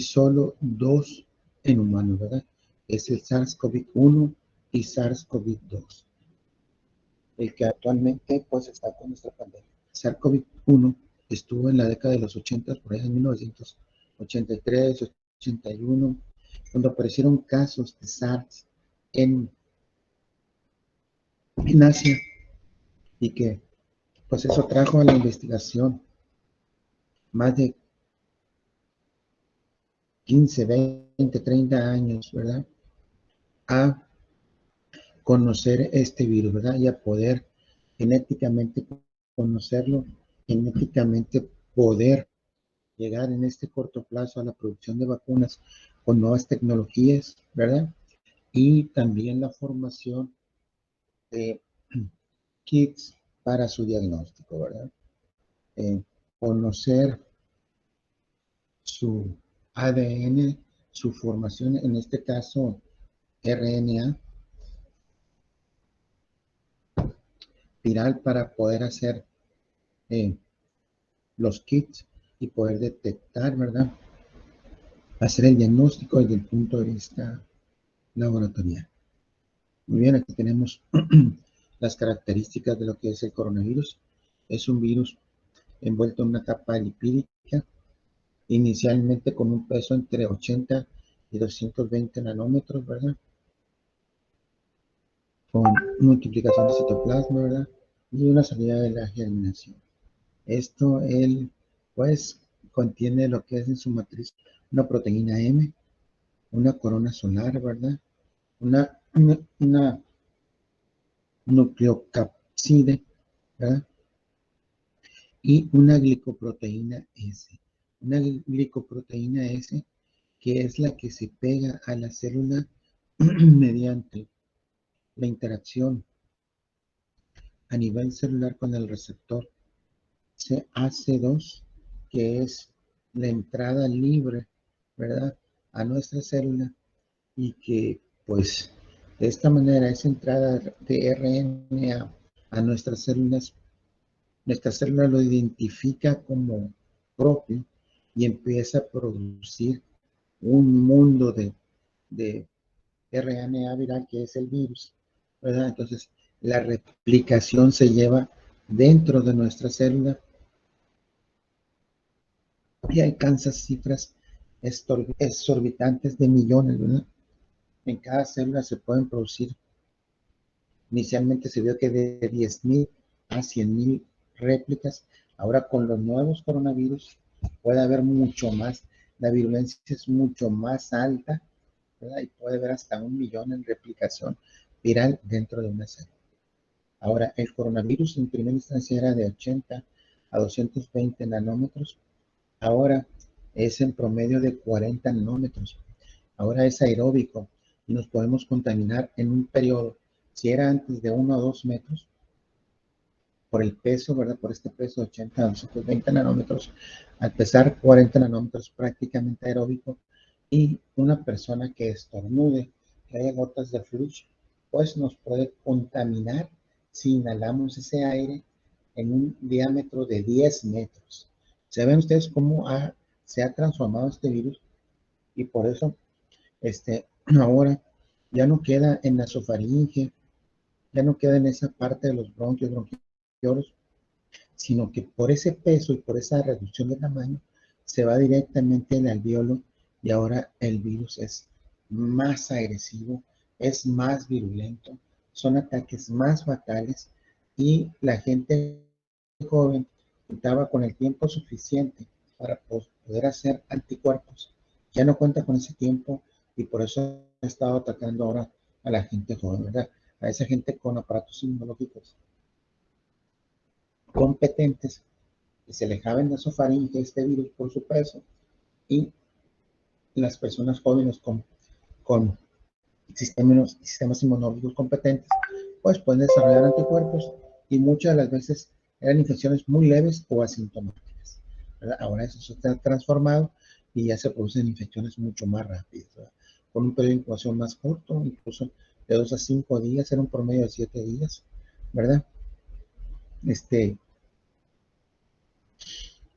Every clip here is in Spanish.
solo dos en humanos, ¿verdad? Es el SARS-CoV-1 y SARS-CoV-2, el que actualmente pues está con nuestra pandemia. SARS-CoV-1 estuvo en la década de los 80, por ahí en 1983, 81, cuando aparecieron casos de SARS en Asia, y que pues eso trajo a la investigación más de 15, 20, 30 años, ¿verdad? A conocer este virus, ¿verdad? Y a poder genéticamente conocerlo, genéticamente poder llegar en este corto plazo a la producción de vacunas con nuevas tecnologías, ¿verdad? Y también la formación de kits para su diagnóstico, ¿verdad? Conocer su ADN, su formación, en este caso RNA viral, para poder hacer eh, los kits y poder detectar, ¿verdad? Hacer el diagnóstico desde el punto de vista laboratorial. Muy bien, aquí tenemos las características de lo que es el coronavirus. Es un virus envuelto en una capa lipídica, inicialmente con un peso entre 80 y 220 nanómetros, ¿verdad? Con multiplicación de citoplasma, ¿verdad? Y una salida de la germinación. Esto, pues, contiene lo que es en su matriz una proteína M, una corona solar, ¿verdad? Una nucleocapside, ¿verdad? Y una glicoproteína S. Una glicoproteína S que es la que se pega a la célula mediante la interacción a nivel celular con el receptor CAC2, que es la entrada libre, ¿verdad?, a nuestra célula, y que pues de esta manera esa entrada de RNA a nuestra célula lo identifica como propio y empieza a producir un mundo de RNA viral que es el virus, ¿verdad? Entonces la replicación se lleva dentro de nuestra célula y alcanza cifras exorbitantes de millones, ¿verdad? En cada célula se pueden producir, inicialmente se vio que de 10,000 a 100,000 réplicas. Ahora con los nuevos coronavirus puede haber mucho más, la virulencia es mucho más alta, ¿verdad? Y puede haber hasta 1,000,000 en replicación viral dentro de una célula. Ahora, el coronavirus en primera instancia era de 80 a 220 nanómetros, ahora es en promedio de 40 nanómetros. Ahora es aeróbico y nos podemos contaminar en un periodo. Si era antes de 1 a 2 metros, por el peso, ¿verdad? Por este peso de 80 a 220 nanómetros, al pesar 40 nanómetros prácticamente aeróbico, y una persona que estornude, que haya gotas de flujo, pues nos puede contaminar si inhalamos ese aire en un diámetro de 10 metros. ¿Se ven ustedes cómo se ha transformado este virus? Y por eso ahora ya no queda en la nasofaringe, ya no queda en esa parte de los bronquios, bronquiolos, sino que por ese peso y por esa reducción de tamaño se va directamente al alveolo, y ahora el virus es más agresivo, es más virulento, son ataques más fatales, y la gente joven contaba con el tiempo suficiente para poder hacer anticuerpos. Ya no cuenta con ese tiempo y por eso ha estado atacando ahora a la gente joven, ¿verdad? A esa gente con aparatos inmunológicos competentes, que se alejaban de su faringe este virus por su peso, y las personas jóvenes con sistemas inmunológicos competentes, pues pueden desarrollar anticuerpos, y muchas de las veces eran infecciones muy leves o asintomáticas, ¿verdad? Ahora eso se está transformado y ya se producen infecciones mucho más rápidas, ¿verdad? Con un periodo de incubación más corto, incluso de 2 a 5 días, era un promedio de 7 días, ¿verdad?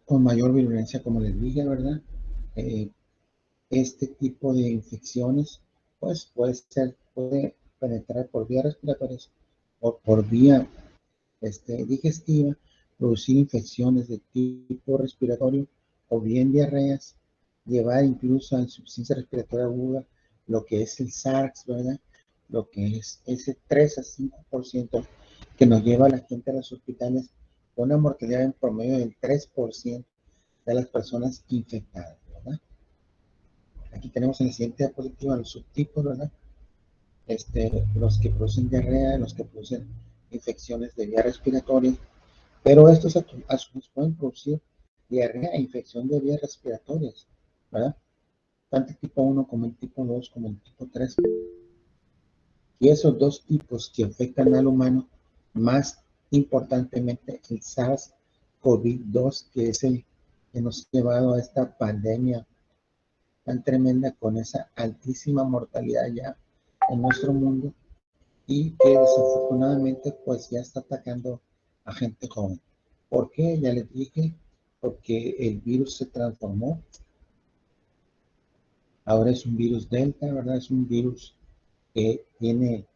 Con mayor virulencia, como les dije, ¿verdad? este tipo de infecciones, pues puede penetrar por vías respiratorias o por vía digestiva, producir infecciones de tipo respiratorio o bien diarreas, llevar incluso a insuficiencia respiratoria aguda, lo que es el SARS, ¿verdad? Lo que es ese 3 a 5% que nos lleva a la gente a los hospitales con una mortalidad en promedio del 3% de las personas infectadas, ¿verdad? Aquí tenemos en la siguiente diapositiva los subtipos, ¿verdad? Los que producen diarrea, los que producen infecciones de vías respiratorias, pero estos a su vez pueden producir diarrea e infección de vías respiratorias, ¿verdad? Tanto el tipo 1 como el tipo 2 como el tipo 3. Y esos dos tipos que afectan al humano, más importantemente el SARS-CoV-2, que es el que nos ha llevado a esta pandemia tan tremenda con esa altísima mortalidad ya en nuestro mundo y que desafortunadamente pues ya está atacando a gente joven. ¿Por qué? Ya les dije, porque el virus se transformó. Ahora es un virus delta, ¿verdad? Es un virus que tiene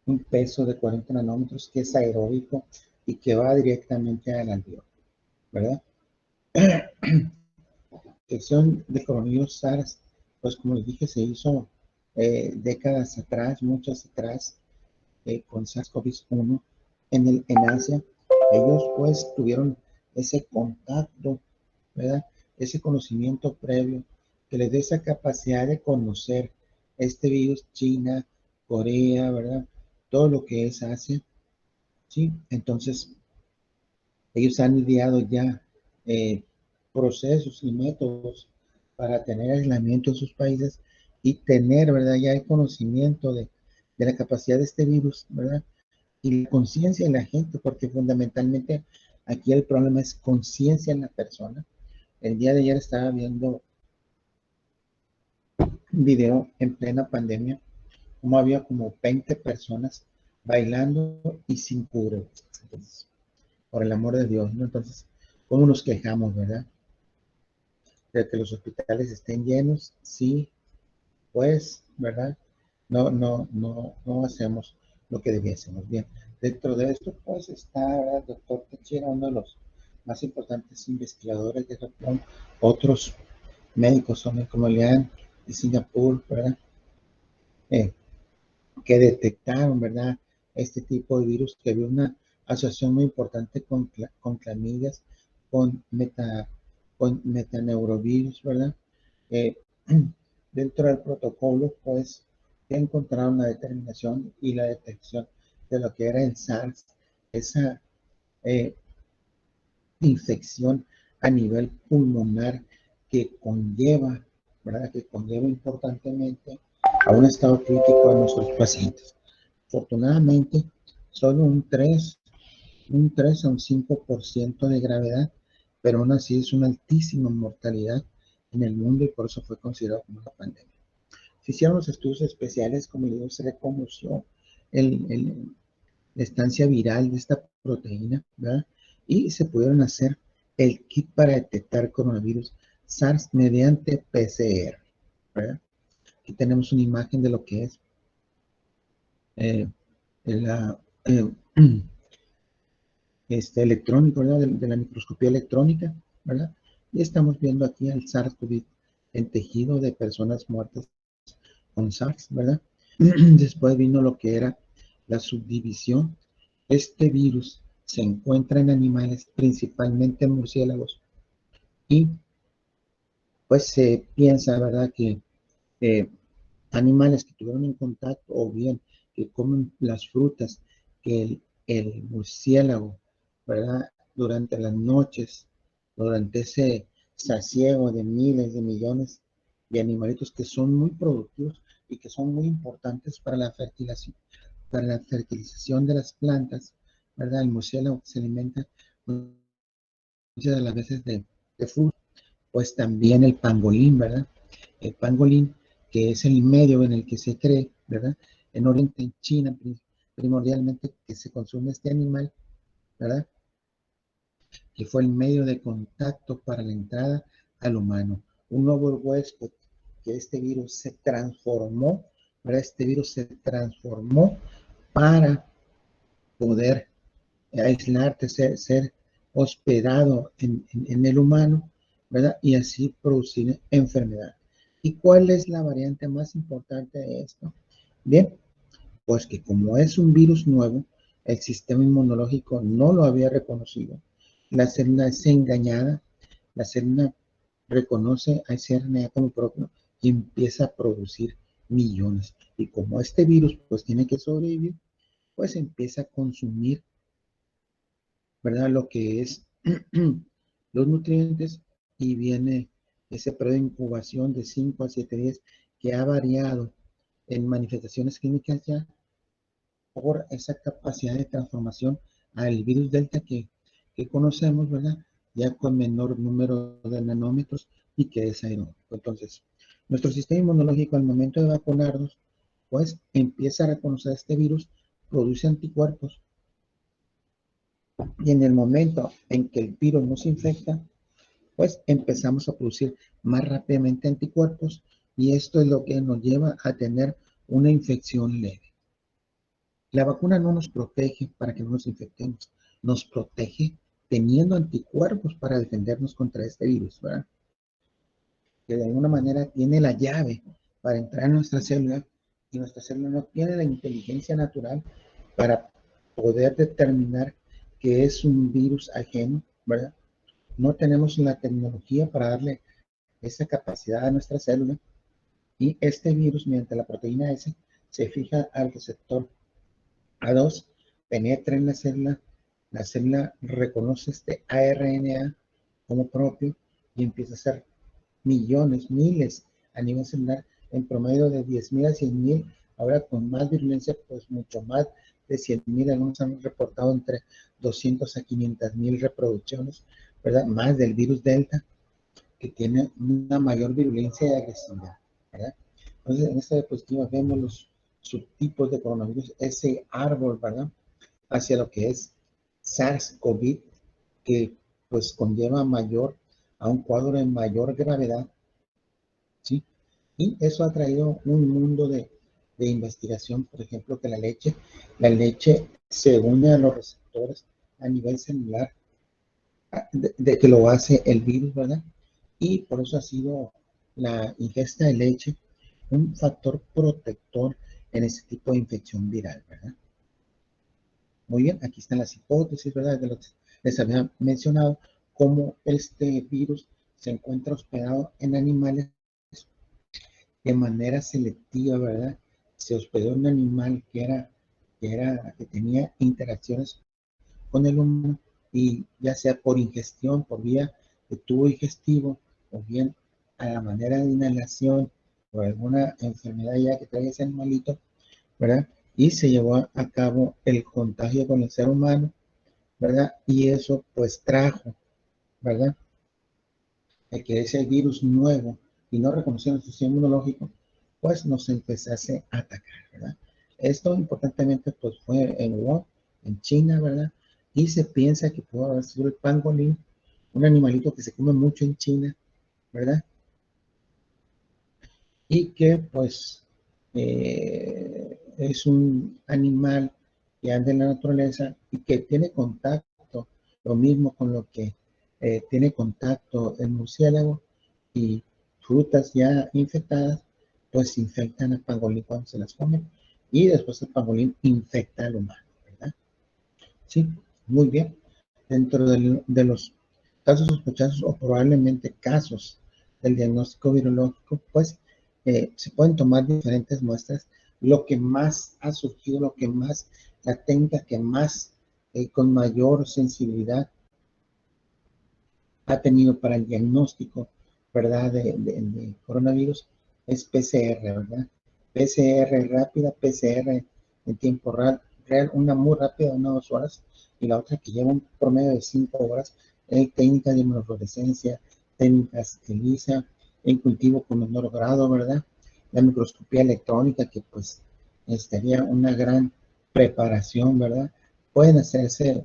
un peso de 40 nanómetros, que es aeróbico y que va directamente al alveolo, ¿verdad? Detección de coronavirus SARS, pues como les dije, se hizo décadas atrás, muchas atrás, con SARS-CoV-1 en Asia. Ellos pues tuvieron ese contacto, ¿verdad? Ese conocimiento previo que les dé esa capacidad de conocer este virus, China, Corea, ¿verdad? Todo lo que es Asia, ¿sí? Entonces, ellos han ideado ya eh, procesos y métodos para tener aislamiento en sus países y tener, ¿verdad? Ya el conocimiento de la capacidad de este virus, ¿verdad? Y la conciencia en la gente, porque fundamentalmente aquí el problema es conciencia en la persona. El día de ayer estaba viendo un video en plena pandemia, como había como 20 personas bailando y sin cubrebocas. Entonces, por el amor de Dios, ¿no? Entonces, ¿cómo nos quejamos, verdad? De que los hospitales estén llenos, sí, pues, ¿verdad? No hacemos lo que debiésemos. Bien, dentro de esto, pues, está, ¿verdad? El doctor Techera, uno de los más importantes investigadores de Japón, otros médicos son como Lean de Singapur, ¿verdad? Eh, que detectaron, ¿verdad? Este tipo de virus, que había una asociación muy importante con clamidias, con, con metaneurovirus, ¿verdad? Eh, dentro del protocolo, pues, encontraron la determinación y la detección de lo que era el SARS, esa eh, infección a nivel pulmonar que conlleva, ¿verdad? Que conlleva importantemente a un estado crítico de nuestros pacientes. Afortunadamente, solo un 3 a un 5% de gravedad, pero aún así es una altísima mortalidad en el mundo y por eso fue considerado como una pandemia. Se hicieron los estudios especiales, como digo, se reconoció la estancia viral de esta proteína, ¿verdad? Y se pudieron hacer el kit para detectar coronavirus SARS mediante PCR, ¿verdad? Aquí tenemos una imagen de lo que es eh, la, eh, electrónico, ¿verdad? De la microscopía electrónica, ¿verdad? Y estamos viendo aquí al SARS-CoV en tejido de personas muertas con SARS, ¿verdad? Después vino lo que era la subdivisión. Este virus se encuentra en animales, principalmente en murciélagos, y pues se piensa, ¿verdad?, que eh, animales que tuvieron en contacto o bien que comen las frutas que el murciélago, ¿verdad? Durante las noches, durante ese sasiego de miles de millones de animalitos que son muy productivos y que son muy importantes para la fertilización de las plantas, ¿verdad? El murciélago se alimenta muchas de las veces de frutas, pues también el pangolín, ¿verdad? El pangolín, que es el medio en el que se cree, ¿verdad? En Oriente, en China, primordialmente que se consume este animal, ¿verdad? Que fue el medio de contacto para la entrada al humano. Un nuevo huésped que este virus se transformó, ¿verdad? Este virus se transformó para poder aislarte, ser hospedado en el humano, ¿verdad? Y así producir enfermedad. ¿Y cuál es la variante más importante de esto? Bien, pues que como es un virus nuevo, el sistema inmunológico no lo había reconocido. La célula es engañada, la célula reconoce a ese RNA como propio y empieza a producir millones. Y como este virus pues tiene que sobrevivir, pues empieza a consumir, ¿verdad? Lo que es los nutrientes, y viene ese periodo de incubación de 5 a 7 días que ha variado en manifestaciones clínicas ya por esa capacidad de transformación al virus delta que conocemos, ¿verdad? Ya con menor número de nanómetros y que es aeróbico. Entonces, nuestro sistema inmunológico al momento de vacunarnos, pues empieza a reconocer este virus, produce anticuerpos, y en el momento en que el virus nos infecta, pues empezamos a producir más rápidamente anticuerpos, y esto es lo que nos lleva a tener una infección leve. La vacuna no nos protege para que no nos infectemos, nos protege teniendo anticuerpos para defendernos contra este virus, ¿verdad? Que de alguna manera tiene la llave para entrar en nuestra célula, y nuestra célula no tiene la inteligencia natural para poder determinar que es un virus ajeno, ¿verdad? No tenemos la tecnología para darle esa capacidad a nuestra célula, y este virus, mediante la proteína S, se fija al receptor A2, penetra en la célula reconoce este ARNA como propio y empieza a hacer millones, miles a nivel celular, en promedio de 10,000 a 100,000, ahora con más virulencia, pues mucho más de 100,000, algunos han reportado entre 200 a 500,000 reproducciones, ¿verdad? Más del virus Delta, que tiene una mayor virulencia y agresividad, ¿verdad? Entonces, en esta diapositiva vemos los subtipos de coronavirus, ese árbol, ¿verdad? Hacia lo que es SARS-CoV, que pues conlleva a un cuadro de mayor gravedad, ¿sí? Y eso ha traído un mundo de investigación, por ejemplo, que la leche se une a los receptores a nivel celular, de que lo hace el virus, ¿verdad? Y por eso ha sido la ingesta de leche un factor protector en ese tipo de infección viral, ¿verdad? Muy bien, aquí están las hipótesis, ¿verdad? De lo que les había mencionado, cómo este virus se encuentra hospedado en animales de manera selectiva, ¿verdad? Se hospedó en un animal que tenía interacciones con el humano, y ya sea por ingestión, por vía de tubo digestivo, o bien a la manera de inhalación, o alguna enfermedad ya que trae ese animalito, ¿verdad? Y se llevó a cabo el contagio con el ser humano, ¿verdad? Y eso pues trajo, ¿verdad? El que ese virus nuevo y no reconocido nuestro sistema inmunológico, pues nos empezase a atacar, ¿verdad? Esto importantemente pues fue en Wuhan, en China, ¿verdad? Y se piensa que pudo haber sido el pangolín, un animalito que se come mucho en China, ¿verdad? Y que pues es un animal que anda en la naturaleza y que tiene contacto, lo mismo con lo que tiene contacto el murciélago, y frutas ya infectadas, pues infectan al pangolín cuando se las comen, y después el pangolín infecta al humano, ¿verdad? Sí, muy bien. Dentro de los casos sospechosos o probablemente casos del diagnóstico virológico, pues se pueden tomar diferentes muestras. Lo que más ha surgido, lo que más, la técnica que más, con mayor sensibilidad ha tenido para el diagnóstico, ¿verdad? De coronavirus es PCR, ¿verdad? PCR rápida, PCR en tiempo real, una muy rápida, 1 o 2 horas, y la otra que lleva un promedio de 5 horas, técnicas de inmunofluorescencia, técnicas ELISA, en cultivo con menor grado, ¿verdad? La microscopía electrónica, que pues estaría una gran preparación, ¿verdad? Pueden hacerse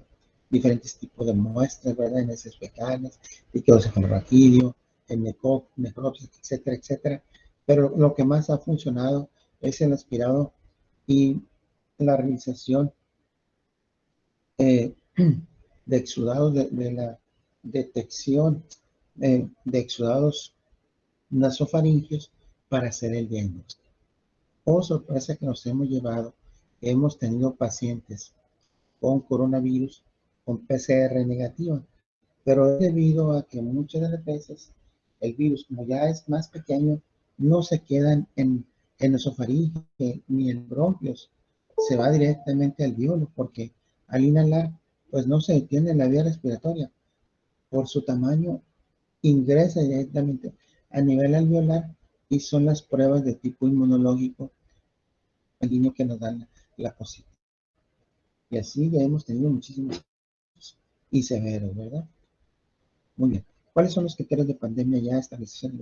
diferentes tipos de muestras, ¿verdad? En heces fecales, líquidos cefalorraquídeo, en necropsia, etcétera, etcétera. Pero lo que más ha funcionado es el aspirado y la realización eh, de exudados de la detección de exudados nasofaringios para hacer el diagnóstico. Oh, sorpresa que nos hemos llevado, hemos tenido pacientes con coronavirus con PCR negativa, pero es debido a que muchas de las veces el virus, como ya es más pequeño, no se queda en el esofaringe ni en bronquios, se va directamente al alveolo, porque al inhalar, pues no se detiene en la vía respiratoria. Por su tamaño, ingresa directamente a nivel alveolar y son las pruebas de tipo inmunológico sanguíneo que nos dan la positiva. Y así ya hemos tenido muchísimos y severos, ¿verdad? Muy bien. ¿Cuáles son los criterios de pandemia ya establecidos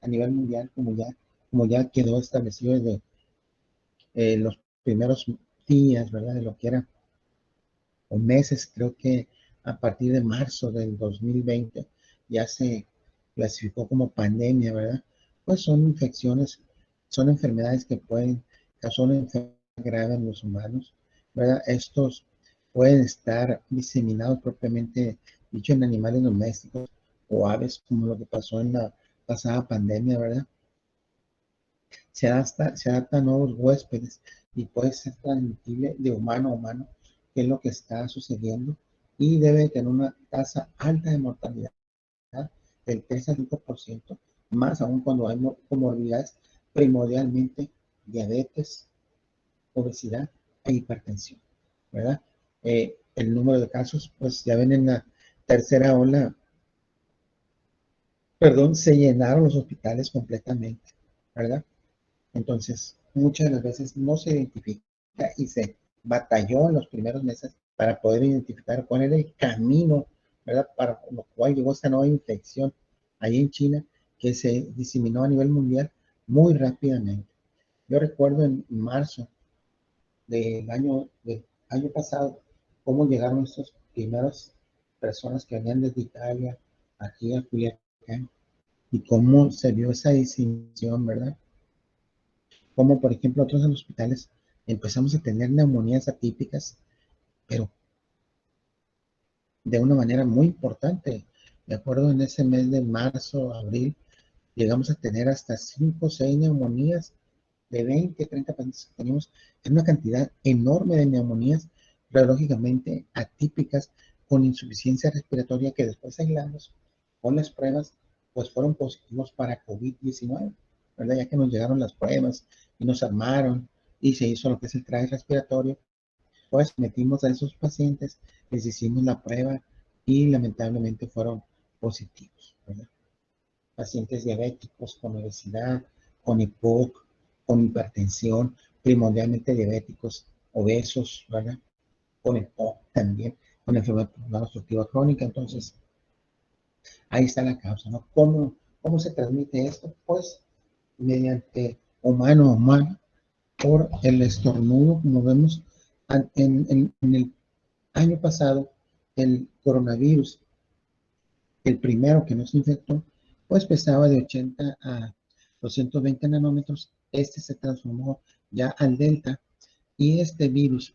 a nivel mundial, como ya quedó establecido desde los primeros días, ¿verdad? De lo que era, o meses, creo que a partir de marzo del 2020 ya se clasificó como pandemia, ¿verdad? Pues son infecciones, son enfermedades que pueden causar una enfermedad grave en los humanos, ¿verdad? Estos pueden estar diseminados propiamente dicho en animales domésticos o aves, como lo que pasó en la pasada pandemia, ¿verdad? Se adapta a nuevos huéspedes y puede ser transmitible de humano a humano, que es lo que está sucediendo, y debe tener una tasa alta de mortalidad del 3 al 5%, más aún cuando hay comorbilidades, primordialmente diabetes, obesidad e hipertensión, ¿verdad? El número de casos, pues ya ven en la tercera ola, perdón, se llenaron los hospitales completamente, ¿verdad? Entonces, muchas de las veces no se identifica y se batalló en los primeros meses para poder identificar cuál era el camino, ¿verdad? Para lo cual llegó esta nueva infección ahí en China, que se diseminó a nivel mundial muy rápidamente. Yo recuerdo en marzo del año pasado cómo llegaron estas primeras personas que venían desde Italia aquí a Culiacán y cómo se vio esa diseminación, ¿verdad? Como por ejemplo otros en los hospitales empezamos a tener neumonías atípicas, pero de una manera muy importante. De acuerdo, en ese mes de marzo, abril, llegamos a tener hasta 5 o 6 neumonías de 20, 30 pacientes que teníamos, en una cantidad enorme de neumonías radiológicamente atípicas con insuficiencia respiratoria que después aislamos con las pruebas, pues fueron positivos para COVID-19, ¿verdad? Ya que nos llegaron las pruebas y nos armaron y se hizo lo que es el traje respiratorio, pues metimos a esos pacientes, les hicimos la prueba y lamentablemente fueron positivos, ¿verdad? Pacientes diabéticos con obesidad, con EPOC, con hipertensión, primordialmente diabéticos, obesos, ¿verdad? Con EPOC también, con enfermedad pulmonar obstructiva crónica. Entonces, ahí está la causa, ¿no? ¿Cómo se transmite esto? Pues mediante humano a humano, por el estornudo, como vemos en el año pasado, el coronavirus, el primero que nos infectó, pues pesaba de 80 a 220 nanómetros. Este se transformó ya al delta y este virus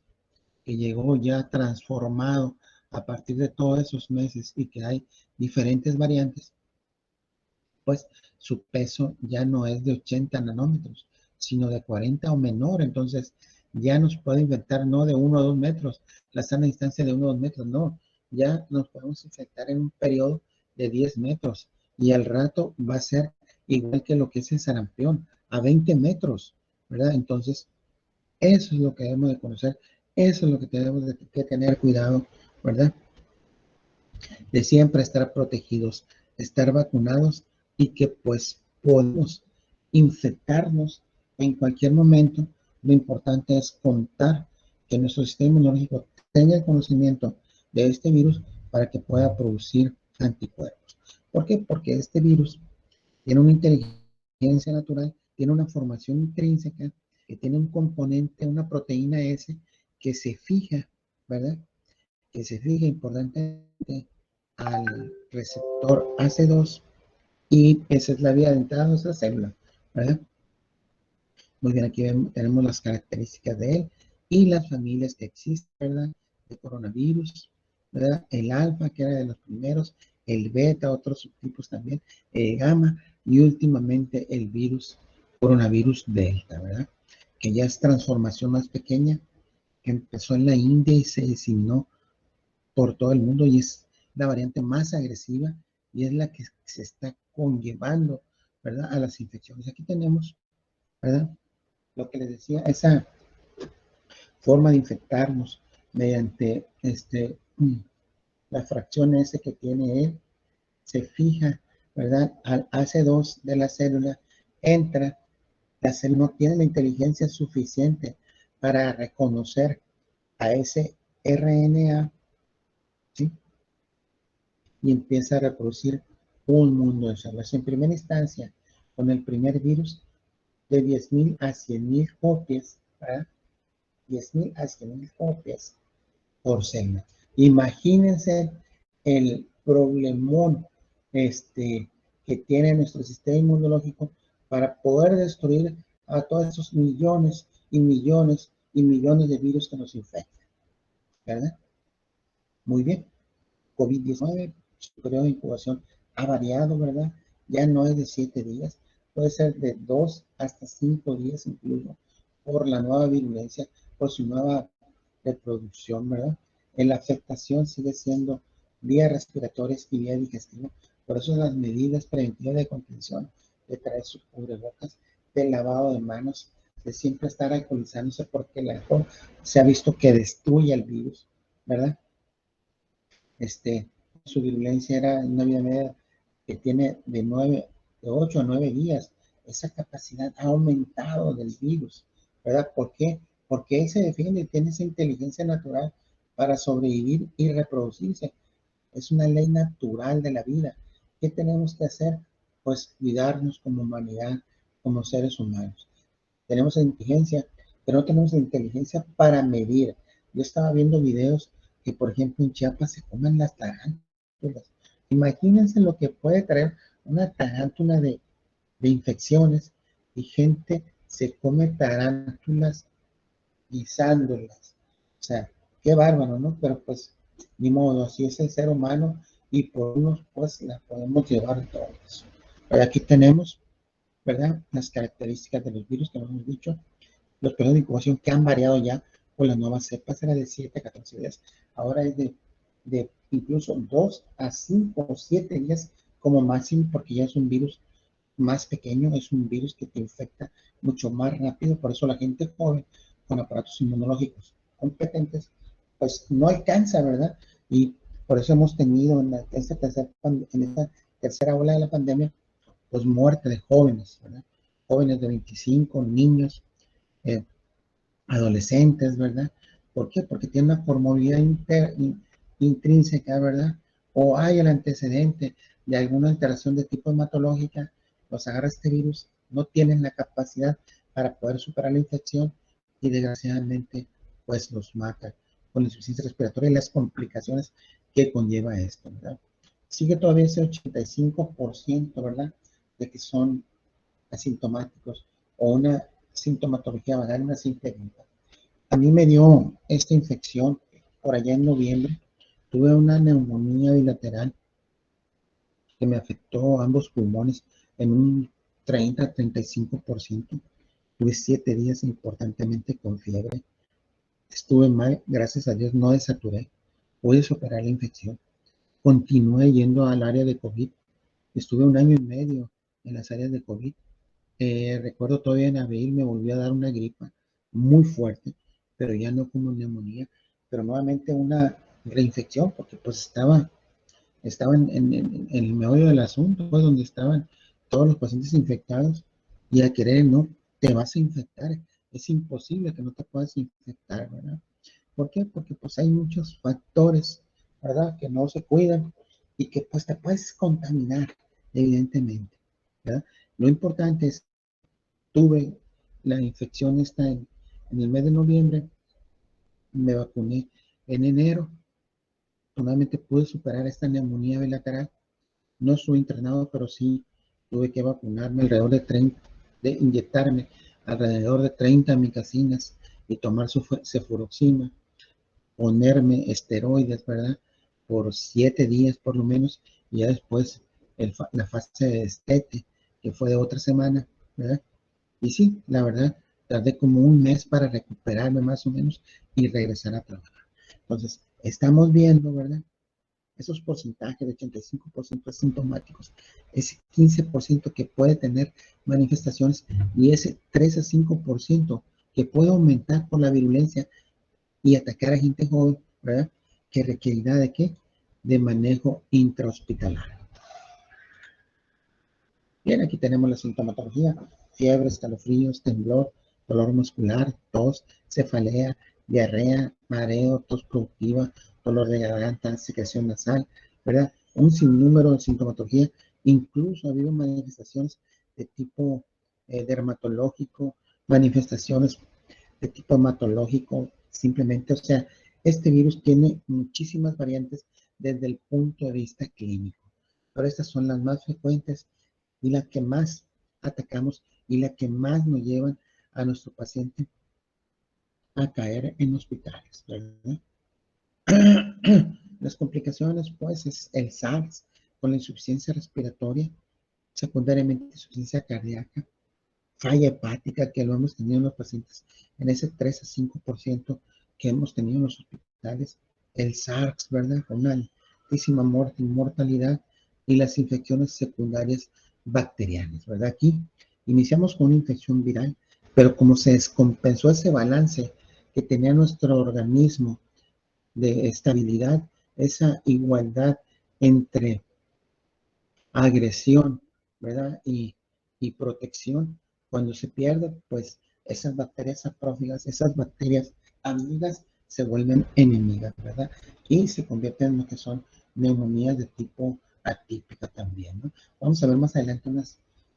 que llegó ya transformado a partir de todos esos meses y que hay diferentes variantes, pues su peso ya no es de 80 nanómetros, sino de 40 o menor. Entonces ya nos puede infectar no de 1 a 2 metros, la sana distancia de 1 a 2 metros, no. Ya nos podemos infectar en un periodo de 10 metros y al rato va a ser igual que lo que es el sarampión, a 20 metros, ¿verdad? Entonces, eso es lo que debemos de conocer, eso es lo que tenemos que tener cuidado, ¿verdad? De siempre estar protegidos, estar vacunados y que pues podemos infectarnos en cualquier momento. Lo importante es contar que nuestro sistema inmunológico tenga el conocimiento de este virus para que pueda producir anticuerpos. ¿Por qué? Porque este virus tiene una inteligencia natural, tiene una formación intrínseca, que tiene un componente, una proteína S que se fija, ¿verdad? Que se fija importantemente al receptor AC2 y esa es la vía de entrada a nuestra célula. ¿verdad? Muy bien, aquí tenemos las características de él y las familias que existen, ¿verdad? De coronavirus, ¿verdad? El alfa, que era de los primeros, el beta, otros subtipos también, el gamma y últimamente el virus, coronavirus delta, ¿verdad? Que ya es transformación más pequeña, que empezó en la India y se diseminó por todo el mundo y es la variante más agresiva y es la que se está conllevando, ¿verdad? A las infecciones. Aquí tenemos, ¿verdad? Lo que les decía, esa forma de infectarnos mediante la fracción S que tiene él, se fija, ¿verdad? Al AC2 de la célula, entra, la célula no tiene la inteligencia suficiente para reconocer a ese RNA, ¿sí? Y empieza a reproducir un mundo de células. En primera instancia, con el primer virus, de 10.000 a 100.000 copias, ¿verdad? 10.000 a 100.000 copias por célula. Imagínense el problemón que tiene nuestro sistema inmunológico para poder destruir a todos esos millones y millones y millones de virus que nos infectan, ¿verdad? Muy bien. COVID-19, su periodo de incubación ha variado, ¿verdad? Ya no es de 7 días, puede ser de 2 hasta 5 días incluso, por la nueva virulencia, por su nueva reproducción, ¿verdad? La afectación sigue siendo vías respiratorias y vía digestiva, por eso las medidas preventivas de contención, de traer sus cubrebocas, de lavado de manos, de siempre estar alcoholizándose, porque el alcohol se ha visto que destruye el virus, ¿verdad? Este, su virulencia era una vida media que tiene de 8 a 9 días. Esa capacidad ha aumentado del virus, ¿verdad? ¿Por qué? Porque él se defiende y tiene esa inteligencia natural para sobrevivir y reproducirse. Es una ley natural de la vida. ¿Qué tenemos que hacer? Pues cuidarnos como humanidad, como seres humanos. Tenemos inteligencia, pero no tenemos inteligencia para medir. Yo estaba viendo videos que, por ejemplo, en Chiapas se comen las tarántulas. Imagínense lo que puede traer una tarántula de infecciones y gente se come tarántulas guisándolas. O sea, qué bárbaro, ¿no? Pero pues, ni modo, así es el ser humano y por unos, pues, la podemos llevar todos. Pero aquí tenemos, ¿verdad? Las características de los virus que nos hemos dicho, los periodos de incubación que han variado ya con las nuevas cepas, era de 7 a 14 días, ahora es de incluso 2 a 5 o 7 días como máximo, porque ya es un virus más pequeño, es un virus que te infecta mucho más rápido, por eso la gente joven con aparatos inmunológicos competentes, pues no alcanza, ¿verdad? Y por eso hemos tenido en esta tercera ola de la pandemia, pues muerte de jóvenes, ¿verdad? Jóvenes de 25, niños, eh, adolescentes, ¿verdad? ¿Por qué? Porque tiene una comorbilidad intrínseca, ¿verdad? O hay el antecedente de alguna alteración de tipo hematológica, los agarra este virus, no tienen la capacidad para poder superar la infección y desgraciadamente pues los mata con la insuficiencia respiratoria y las complicaciones que conlleva esto, ¿verdad? Sigue todavía ese 85%, ¿verdad? De que son asintomáticos o una sintomatología vagal, una simple gripa. A mí me dio esta infección por allá en noviembre. Tuve una neumonía bilateral que me afectó ambos pulmones en un 30-35%. Tuve 7 días importantemente con fiebre. Estuve mal, gracias a Dios no desaturé. Pude superar la infección. Continué yendo al área de COVID. Estuve 1 año y medio en las áreas de COVID. Recuerdo todavía en abril me volvió a dar una gripa muy fuerte, pero ya no como neumonía, pero nuevamente una reinfección, porque pues estaba en el meollo del asunto, pues donde estaban todos los pacientes infectados y al querer no, te vas a infectar. Es imposible que no te puedas infectar, ¿verdad? ¿Por qué? Porque pues hay muchos factores, ¿verdad? Que no se cuidan y que pues te puedes contaminar, evidentemente, ¿verdad? Lo importante es tuve la infección esta en el mes de noviembre, me vacuné en enero, finalmente pude superar esta neumonía bilateral, no estuve internado, pero sí tuve que vacunarme alrededor de de inyectarme alrededor de 30 micasinas y tomar cefuroxima, ponerme esteroides, ¿verdad? Por 7 días por lo menos, y ya después la fase de destete, que fue de otra semana, ¿verdad? Y sí, la verdad, tardé como un mes para recuperarme más o menos y regresar a trabajar. Entonces, estamos viendo, ¿verdad? Esos porcentajes de 85% asintomáticos, ese 15% que puede tener manifestaciones y ese 3 a 5% que puede aumentar por la virulencia y atacar a gente joven, ¿verdad? Que requerirá de qué? De manejo intrahospitalario. Bien, aquí tenemos la sintomatología: fiebre, escalofríos, temblor, dolor muscular, tos, cefalea, diarrea, mareo, tos productiva, dolor de garganta, secreción nasal, ¿verdad? Un sinnúmero de sintomatología. Incluso ha habido manifestaciones de tipo dermatológico, manifestaciones de tipo hematológico, simplemente, o sea, este virus tiene muchísimas variantes desde el punto de vista clínico, pero estas son las más frecuentes y las que más atacamos y las que más nos llevan a nuestro paciente a caer en hospitales, ¿verdad? Las complicaciones, pues, es el SARS con la insuficiencia respiratoria, secundariamente insuficiencia cardíaca, falla hepática, que lo hemos tenido en los pacientes en ese 3 a 5% que hemos tenido en los hospitales, el SARS, ¿verdad? Con una altísima mortalidad, y las infecciones secundarias bacterianas, ¿verdad? Aquí iniciamos con una infección viral, pero como se descompensó ese balance que tenía nuestro organismo de estabilidad, esa igualdad entre agresión, ¿verdad? Y protección. Cuando se pierde, pues esas bacterias saprófilas, esas bacterias amigas, se vuelven enemigas, ¿verdad? Y se convierten en lo que son neumonías de tipo atípica también, ¿no? Vamos a ver más adelante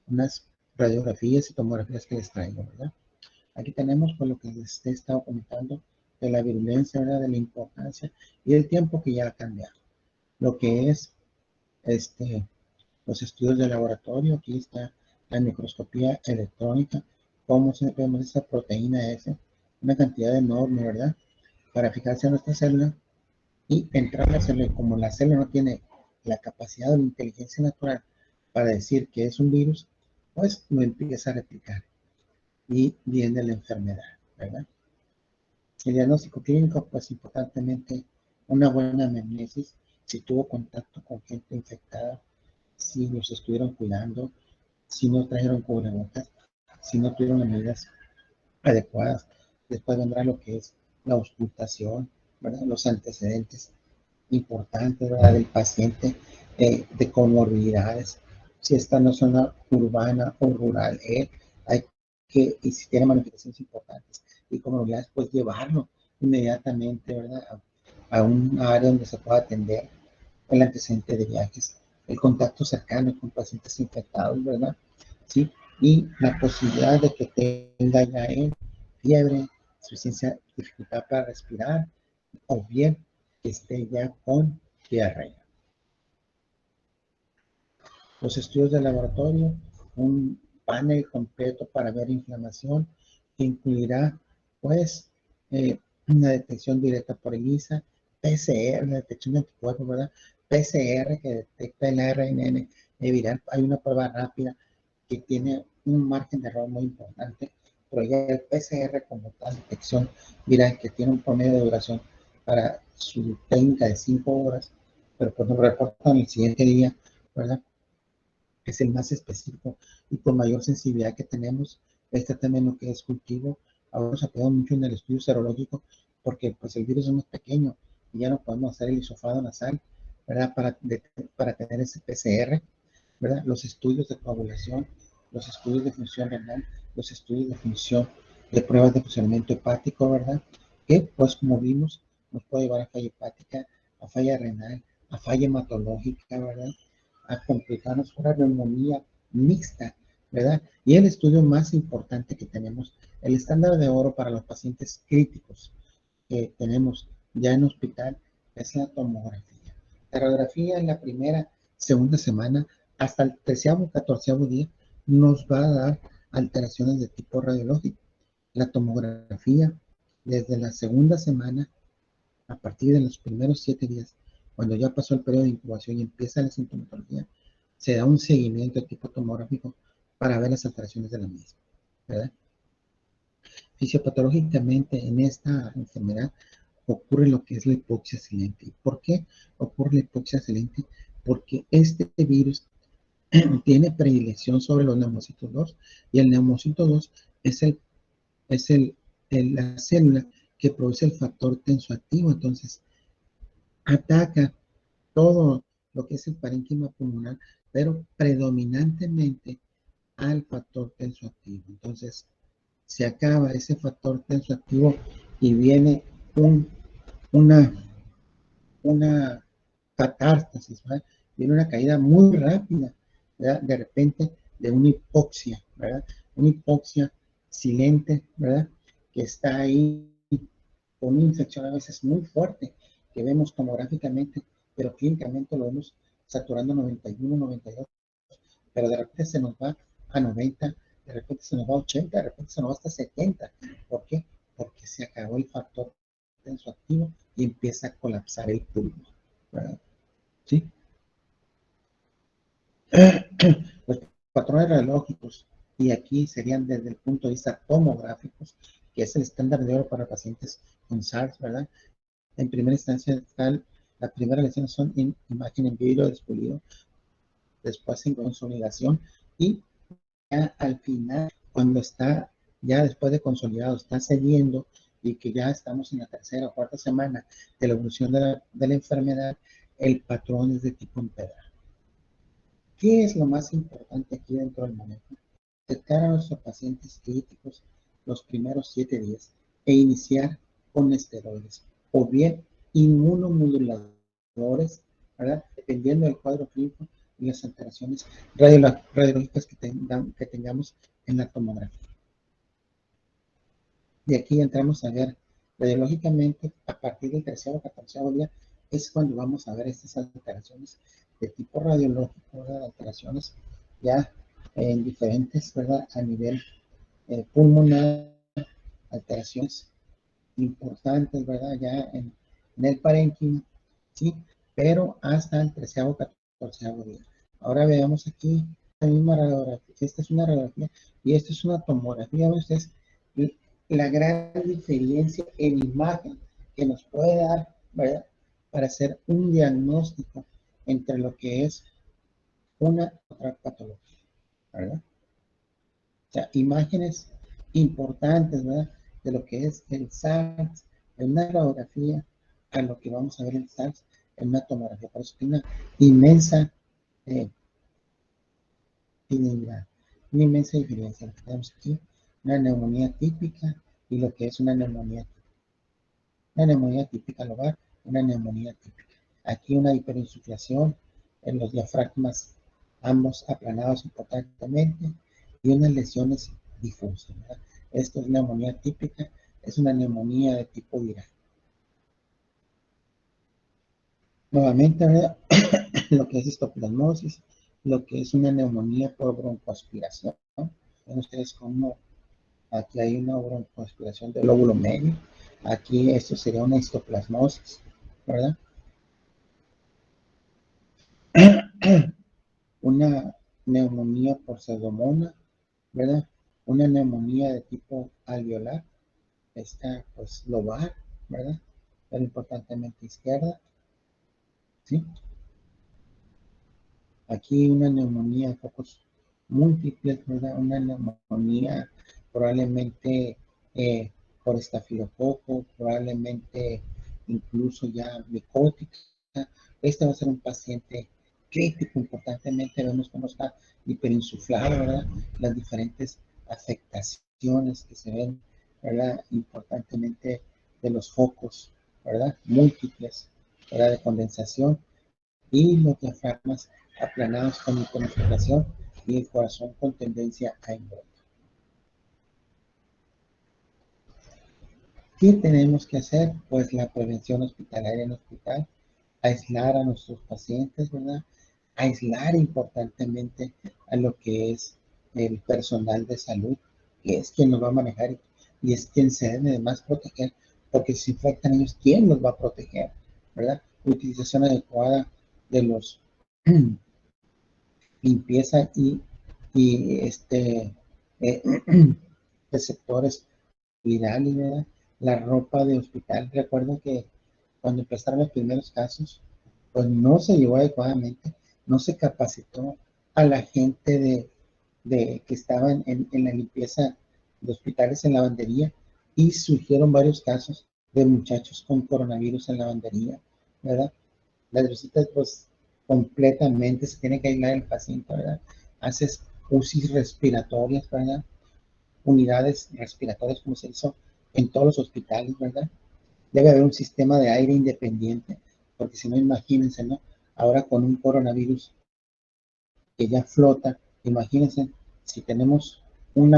unas radiografías y tomografías que les traigo, ¿verdad? Aquí tenemos por lo que les he estado comentando de la virulencia, ¿verdad? De la importancia y el tiempo que ya ha cambiado. Lo que es los estudios de laboratorio. Aquí está la microscopía electrónica, cómo se ve esa proteína S, una cantidad enorme, ¿verdad? Para fijarse en nuestra célula y entrar a la célula. Como la célula no tiene la capacidad o la inteligencia natural para decir que es un virus, pues lo empieza a replicar y viene la enfermedad, ¿verdad? El diagnóstico clínico, pues importantemente, una buena anamnesis, si tuvo contacto con gente infectada, si los estuvieron cuidando, si no trajeron cubrebocas, si no tuvieron las medidas adecuadas. Después vendrá lo que es la auscultación, ¿verdad? Los antecedentes importantes, ¿verdad? Del paciente, de comorbilidades, si está en una zona urbana o rural, hay que, y si tiene manifestaciones importantes y comorbilidades, pues llevarlo inmediatamente, ¿verdad? A un área donde se pueda atender el antecedente de viajes, el contacto cercano con pacientes infectados, ¿verdad? ¿Sí? Y la posibilidad de que tenga ya fiebre, insuficiencia, dificultad para respirar, o bien que esté ya con diarrea. Los estudios de laboratorio, un panel completo para ver inflamación, que incluirá, pues, una detección directa por ELISA, PCR, la detección de anticuerpos, ¿verdad? PCR, que detecta el ARN viral. Hay una prueba rápida que tiene un margen de error muy importante, pero ya el PCR como tal, detección viral, que tiene un promedio de duración para su técnica de 5 horas, pero pues nos reportan el siguiente día, ¿verdad? Es el más específico y con mayor sensibilidad que tenemos. Este también lo que es cultivo. Ahora se apoya mucho en el estudio serológico porque pues el virus es más pequeño y ya no podemos hacer el hisofado nasal, ¿verdad? Para tener ese PCR, ¿verdad? Los estudios de coagulación, los estudios de función renal, los estudios de función de pruebas de funcionamiento hepático, ¿verdad? Que pues como vimos nos puede llevar a falla hepática, a falla renal, a falla hematológica, ¿verdad? A complicarnos una neumonía mixta, ¿verdad? Y el estudio más importante que tenemos, el estándar de oro para los pacientes críticos que tenemos ya en hospital, es la tomografía. La radiografía en la primera, segunda semana, hasta el 13º, 14º día, nos va a dar alteraciones de tipo radiológico. La tomografía, desde la segunda semana, a partir de los primeros 7 días, cuando ya pasó el periodo de incubación y empieza la sintomatología, se da un seguimiento de tipo tomográfico para ver las alteraciones de la misma, ¿verdad? Fisiopatológicamente en esta enfermedad ocurre lo que es la hipoxia silente. ¿Y por qué ocurre la hipoxia silente? Porque este virus tiene predilección sobre los neumocitos 2 y el neumocito 2 es, la célula que produce el factor tensoactivo. Entonces ataca todo lo que es el parénquima pulmonar, pero predominantemente al factor tensoactivo. Entonces se acaba ese factor tensoactivo y viene un, una, una catástasis, ¿verdad? Viene una caída muy rápida, ¿verdad? De repente de una hipoxia, ¿verdad? Una hipoxia silente, ¿verdad? Que está ahí con una infección a veces muy fuerte, que vemos tomográficamente, pero clínicamente lo vemos saturando 91, 92, pero de repente se nos va a 90, de repente se nos va a 80, de repente se nos va hasta 70. ¿Por qué? Porque se acabó el factor tensoactivo y empieza a colapsar el pulmón, ¿verdad? ¿Sí? Los patrones radiológicos, y aquí serían desde el punto de vista tomográficos, que es el estándar de oro para pacientes con SARS, ¿verdad? En primera instancia, la primera lesión son en imagen en vidrio despulido, después en consolidación y ya al final, cuando está ya después de consolidado, está cediendo y que ya estamos en la tercera o cuarta semana de la evolución de la enfermedad, el patrón es de tipo impedral. ¿Qué es lo más importante aquí dentro del manejo? Detectar a nuestros pacientes críticos los primeros 7 días e iniciar con esteroides o bien inmunomoduladores, ¿verdad? Dependiendo del cuadro clínico y las alteraciones radiológicas que tengamos en la tomografía. De aquí entramos a ver radiológicamente a partir del 13º o 14º día es cuando vamos a ver estas alteraciones de tipo radiológico, ¿verdad? Alteraciones ya en diferentes, ¿verdad? A nivel pulmonar, alteraciones importantes, ¿verdad? Ya en el parénquima, ¿sí? Pero hasta el 13º, 14º día. Ahora veamos aquí la misma radiografía. Esta es una radiografía y esta es una tomografía. Ustedes, la gran diferencia en imagen que nos puede dar, ¿verdad? Para hacer un diagnóstico entre lo que es una otra patología, ¿verdad? O sea, imágenes importantes, ¿verdad? De lo que es el SARS en una radiografía a lo que vamos a ver en SARS en una tomografía. Por eso tiene eh, una inmensa diferencia. Lo que tenemos aquí, una neumonía típica y lo que es una neumonía típica. Una neumonía típica lobar, una neumonía típica. Aquí una hiperinsuflación en los diafragmas, ambos aplanados importantemente, y unas lesiones difusas, ¿verdad? Esto es neumonía típica, es una neumonía de tipo viral. Nuevamente, ¿verdad? Lo que es histoplasmosis, lo que es una neumonía por broncoaspiración, ¿no? Ven ustedes como aquí hay una broncoaspiración del lóbulo medio, aquí esto sería una histoplasmosis, ¿verdad? Una neumonía por pseudomonas, ¿verdad? Una neumonía de tipo alveolar, esta pues lobar, ¿verdad? Pero importantemente izquierda, ¿sí? Aquí una neumonía de focos múltiples, ¿verdad? Una neumonía probablemente por estafilococo, probablemente incluso ya micótica. Este va a ser un paciente crítico, importantemente vemos cómo está hiperinsuflado, ¿verdad? Las diferentes afectaciones que se ven, ¿verdad? Importantemente de los focos, ¿verdad? Múltiples, ¿verdad? De condensación y los diafragmas aplanados con hiperventilación y el corazón con tendencia a embolia. ¿Qué tenemos que hacer? Pues la prevención hospitalaria en hospital, aislar a nuestros pacientes, ¿verdad? Aislar importantemente a lo que es el personal de salud, que es quien los va a manejar y es quien se debe de más proteger, porque si infectan ellos, ¿quién los va a proteger? ¿Verdad? Utilización adecuada de los limpieza y eh, receptores virales, ¿verdad? La ropa de hospital. Recuerdo que cuando empezaron los primeros casos, pues no se llevó adecuadamente, no se capacitó a la gente de que estaba en la limpieza de hospitales en lavandería y surgieron varios casos de muchachos con coronavirus en lavandería, ¿verdad? Las visitas, pues, completamente se tiene que aislar el paciente, ¿verdad? Haces UCIs respiratorias, ¿verdad? Unidades respiratorias, como se hizo en todos los hospitales, ¿verdad? Debe haber un sistema de aire independiente, porque si no, imagínense, ¿no? Ahora con un coronavirus que ya flota, imagínense si tenemos un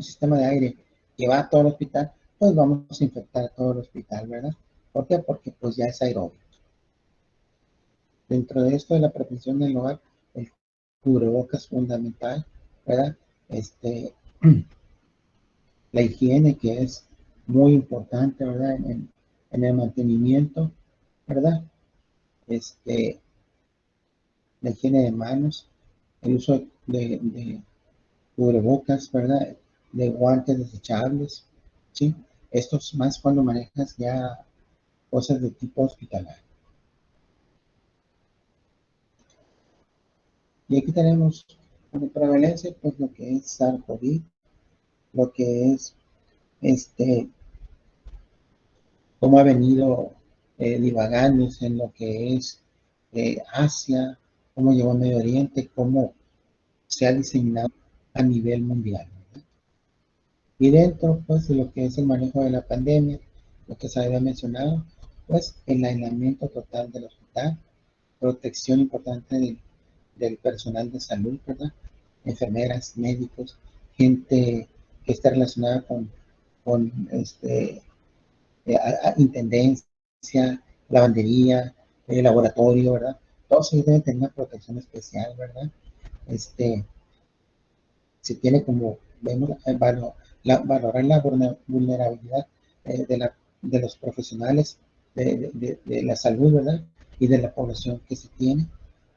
sistema de aire que va a todo el hospital, pues vamos a infectar todo el hospital, ¿verdad? ¿Por qué? Porque pues ya es aeróbico. Dentro de esto de la prevención del hogar, el cubrebocas fundamental, ¿verdad? Este, la higiene que es muy importante, ¿verdad? En el mantenimiento, ¿verdad? Este, la higiene de manos, el uso de cubrebocas, ¿verdad? De guantes desechables, ¿sí? Esto es más cuando manejas ya cosas de tipo hospitalario. Y aquí tenemos como prevalencia, pues lo que es SARS-CoV, lo que es cómo ha venido divagándose en lo que es Asia, cómo llegó a Medio Oriente, cómo se ha diseminado a nivel mundial, ¿verdad? Y dentro, pues, de lo que es el manejo de la pandemia, lo que se había mencionado, pues, el aislamiento total del hospital, protección importante del personal de salud, ¿verdad? Enfermeras, médicos, gente que está relacionada con intendencia, lavandería, laboratorio, ¿verdad? Todos ellos deben tener una protección especial, ¿verdad? Este, se tiene como, vemos, valorar la vulnerabilidad de los profesionales de la salud, ¿verdad? Y de la población que se tiene.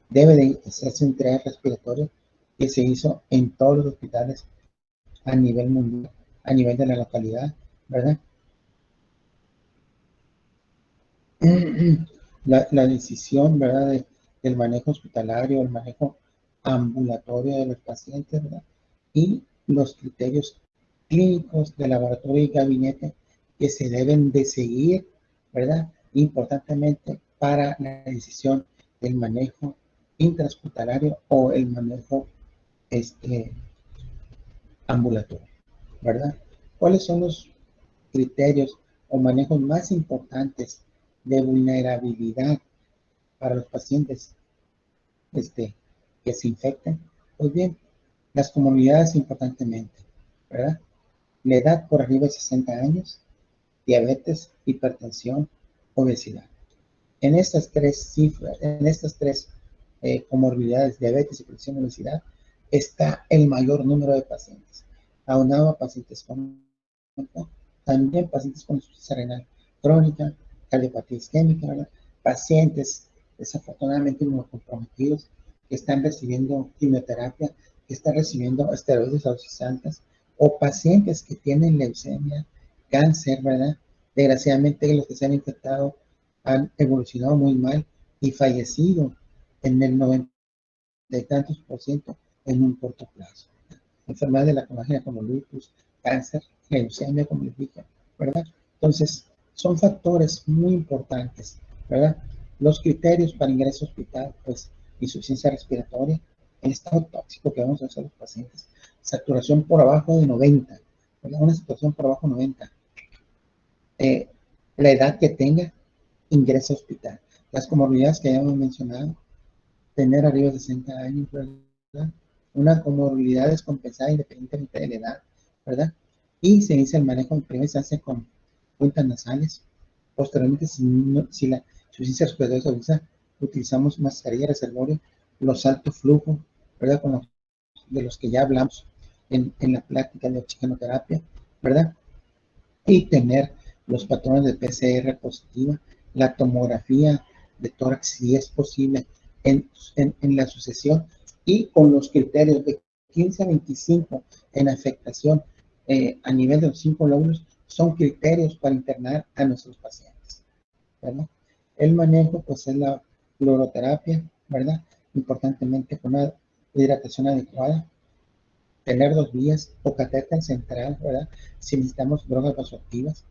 Debe de hacerse un triage respiratorio que se hizo en todos los hospitales a nivel mundial, a nivel de la localidad, ¿verdad? La decisión, ¿verdad? Del manejo hospitalario, el manejo ambulatorio de los pacientes, ¿verdad? Y los criterios clínicos de laboratorio y gabinete que se deben de seguir, ¿verdad? Importantemente para la decisión del manejo intrahospitalario o el manejo este, ambulatorio, ¿verdad? ¿Cuáles son los criterios o manejos más importantes de vulnerabilidad para los pacientes este, que se infecten? Pues bien, las comunidades importantemente, ¿verdad? La edad por arriba de 60 años, diabetes, hipertensión, obesidad. En estas tres cifras, en estas tres comorbilidades, diabetes, hipertensión, obesidad, está el mayor número de pacientes. Aunado a pacientes con también pacientes con insuficiencia renal crónica, cardiopatía isquémica, ¿verdad? Pacientes desafortunadamente inmunocomprometidos que están recibiendo quimioterapia, que están recibiendo esteroides auxiliantes, o pacientes que tienen leucemia, cáncer, ¿verdad? Desgraciadamente los que se han infectado han evolucionado muy mal y fallecido en el 90 y tantos por ciento en un corto plazo. Enfermedades de la colágena como lupus, cáncer, leucemia, como les dije, ¿verdad? Entonces, son factores muy importantes, ¿verdad? Los criterios para ingreso a hospital, pues, insuficiencia respiratoria, el estado tóxico que vamos a hacer los pacientes, saturación por abajo de 90, ¿verdad? Una saturación por abajo de 90, eh, la edad que tenga, ingresa a hospital. Las comorbilidades que ya hemos mencionado, tener arriba de 60 años, ¿verdad? Una comorbilidad descompensada independientemente de la edad, ¿verdad? Y se inicia el manejo, primero se hace con puntas nasales, posteriormente si la insuficiencia respiratoria se usa, utilizamos mascarilla reservorio, los altos flujos, ¿verdad? Con de los que ya hablamos en la plática de oxigenoterapia, ¿verdad? Y tener los patrones de PCR positiva, la tomografía de tórax si es posible en la sucesión y con los criterios de 15 a 25 en afectación a nivel de los 5 lóbulos son criterios para internar a nuestros pacientes, ¿verdad? El manejo pues es la fluoroterapia, ¿verdad? Importantemente con una hidratación adecuada, tener 2 vías o catéter central, ¿verdad? Si necesitamos drogas vasoactivas,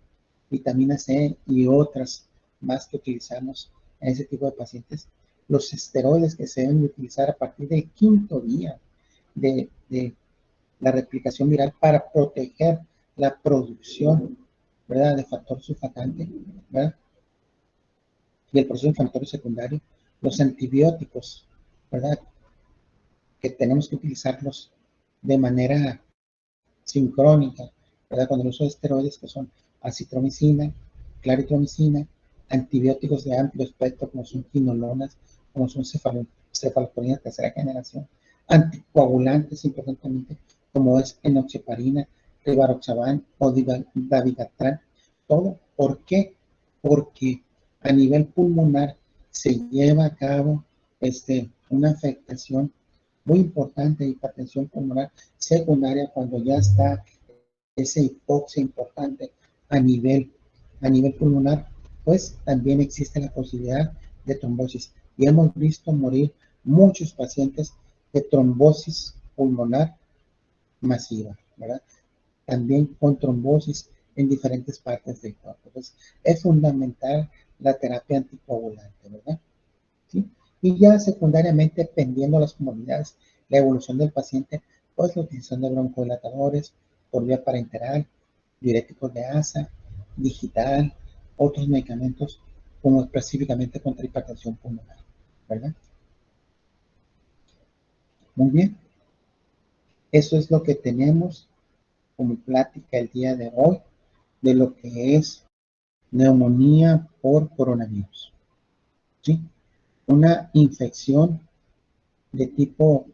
vitamina C y otras más que utilizamos en ese tipo de pacientes. Los esteroides que se deben utilizar a partir del 5º día de la replicación viral para proteger la producción, ¿verdad?, de factor surfactante, ¿verdad? Y el proceso inflamatorio secundario, los antibióticos, ¿verdad?, que tenemos que utilizarlos de manera sincrónica, ¿verdad?, con el uso de esteroides que son acitromicina, claritromicina, antibióticos de amplio espectro como son quinolonas, como son cefalosporinas de tercera generación, anticoagulantes importantemente como es enoxaparina, rivaroxaban o dabigatran. Todo, ¿por qué? Porque a nivel pulmonar se lleva a cabo una afectación muy importante de hipertensión pulmonar secundaria cuando ya está esa hipoxia importante a nivel pulmonar, pues también existe la posibilidad de trombosis. Y hemos visto morir muchos pacientes de trombosis pulmonar masiva, ¿verdad? También con trombosis en diferentes partes del cuerpo. Entonces, es fundamental la terapia anticoagulante, ¿verdad? ¿Sí? Y ya secundariamente, dependiendo de las comorbilidades, la evolución del paciente, pues la utilización de broncodilatadores por vía parenteral, diuréticos de asa, digital, otros medicamentos como específicamente contra hipertensión pulmonar, ¿verdad? Muy bien. Eso es lo que tenemos como plática el día de hoy de lo que es neumonía por coronavirus, ¿sí? Una infección de tipo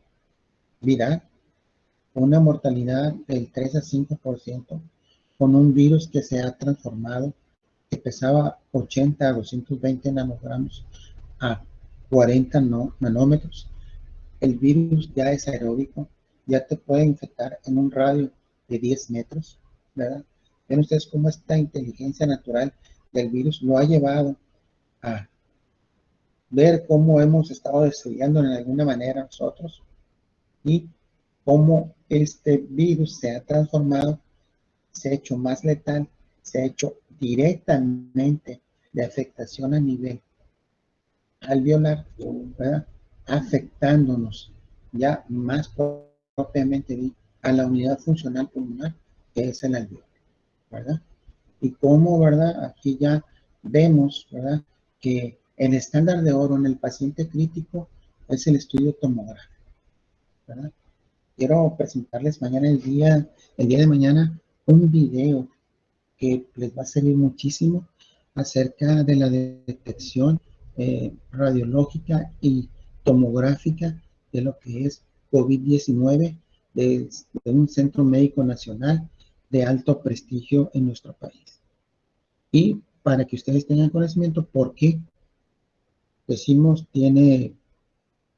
viral, una mortalidad del 3 a 5%, con un virus que se ha transformado, que pesaba 80 a 220 nanogramos a 40 nanómetros. El virus ya es aeróbico, ya te puede infectar en un radio de 10 metros, ¿verdad? Ven ustedes cómo esta inteligencia natural del virus lo ha llevado a ver cómo hemos estado destruyendo en alguna manera nosotros y cómo este virus se ha transformado, se ha hecho más letal, se ha hecho directamente de afectación a nivel alveolar, ¿verdad?, afectándonos ya más propiamente a la unidad funcional pulmonar, que es el alveolo, ¿verdad? Y cómo, ¿verdad? Aquí ya vemos, ¿verdad?, que el estándar de oro en el paciente crítico es el estudio tomográfico, ¿verdad? Quiero presentarles el día de mañana, un video que les va a servir muchísimo acerca de la detección radiológica y tomográfica de lo que es COVID-19 de un centro médico nacional de alto prestigio en nuestro país. Y para que ustedes tengan conocimiento, ¿por qué decimos tiene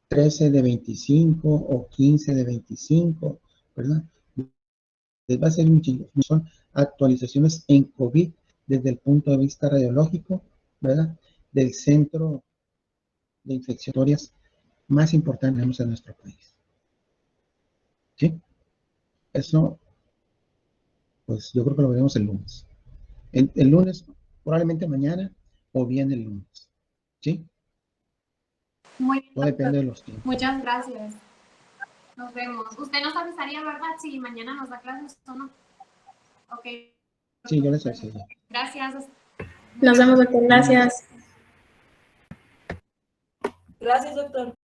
13 de 25 o 15 de 25, ¿verdad? Les va a ser son actualizaciones en COVID desde el punto de vista radiológico, ¿verdad?, del centro de infecciones más importante que tenemos en nuestro país. ¿Sí? Eso, pues yo creo que lo veremos el lunes. El lunes, probablemente mañana o bien el lunes. ¿Sí? Muy bien, todo depende de los tiempos. Muchas gracias. Nos vemos. Usted nos avisaría, ¿verdad? Si mañana nos da clases o no. Ok. Sí, yo les avisaría. Gracias. Nos vemos, doctor. Gracias. Gracias, doctor.